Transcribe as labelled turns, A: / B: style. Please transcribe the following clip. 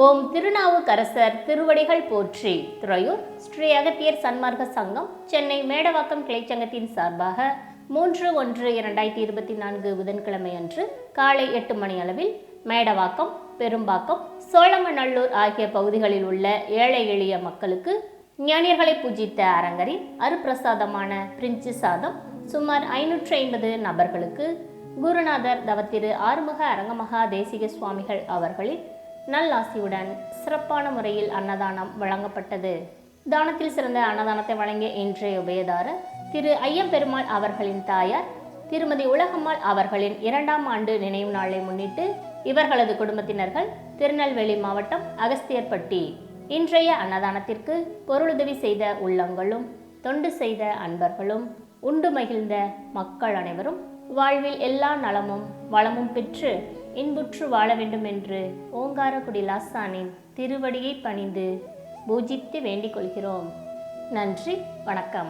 A: ஓம் திருநாவுக்கரசர் திருவடிகள் போற்றி. துறையூர் ஸ்ரீ அகத்தியர் சன்மார்க்க சங்கம் சென்னை மேடவாக்கம் கிளைச்சங்கத்தின் சார்பாக 3/1/2024 புதன்கிழமை அன்று காலை 8 மணி அளவில் மேடவாக்கம், பெரும்பாக்கம், சோழமநல்லூர் ஆகிய பகுதிகளில் உள்ள ஏழை எளிய மக்களுக்கு ஞானியர்களை பூஜித்த அரங்கரின் அருப்பிரசாதமான பிரிஞ்சு சாதம் சுமார் 550 நபர்களுக்கு குருநாதர் தவத்திரு ஆறுமுக அரங்கமகா தேசிக சுவாமிகள் அவர்களின் நல்லாசியுடன் சிறப்பான முறையில் அன்னதானம் வழங்கப்பட்டது. தானத்தில் சிறந்த அன்னதானத்தை வழங்கிய இன்றைய உபயதாரர் திரு ஐயம்பெருமாள் அவர்களின் தாயார் திருமதி உலகம்மாள் அவர்களின் 2ஆம் ஆண்டு நினைவு நாளை முன்னிட்டு இவர்களது குடும்பத்தினர்கள் திருநெல்வேலி மாவட்டம் அகஸ்தியர்பட்டி. இன்றைய அன்னதானத்திற்கு பொருளுதவி செய்த உள்ளங்களும் தொண்டு செய்த அன்பர்களும் உண்டு மகிழ்ந்த மக்கள் அனைவரும் வாழ்வில் எல்லா நலமும் வளமும் பெற்று இன்புற்று வாழ வேண்டும் என்று ஓங்காரக்குடி லாசானின் திருவடியை பணிந்து பூஜித்து வேண்டிக் கொள்கிறோம். நன்றி, வணக்கம்.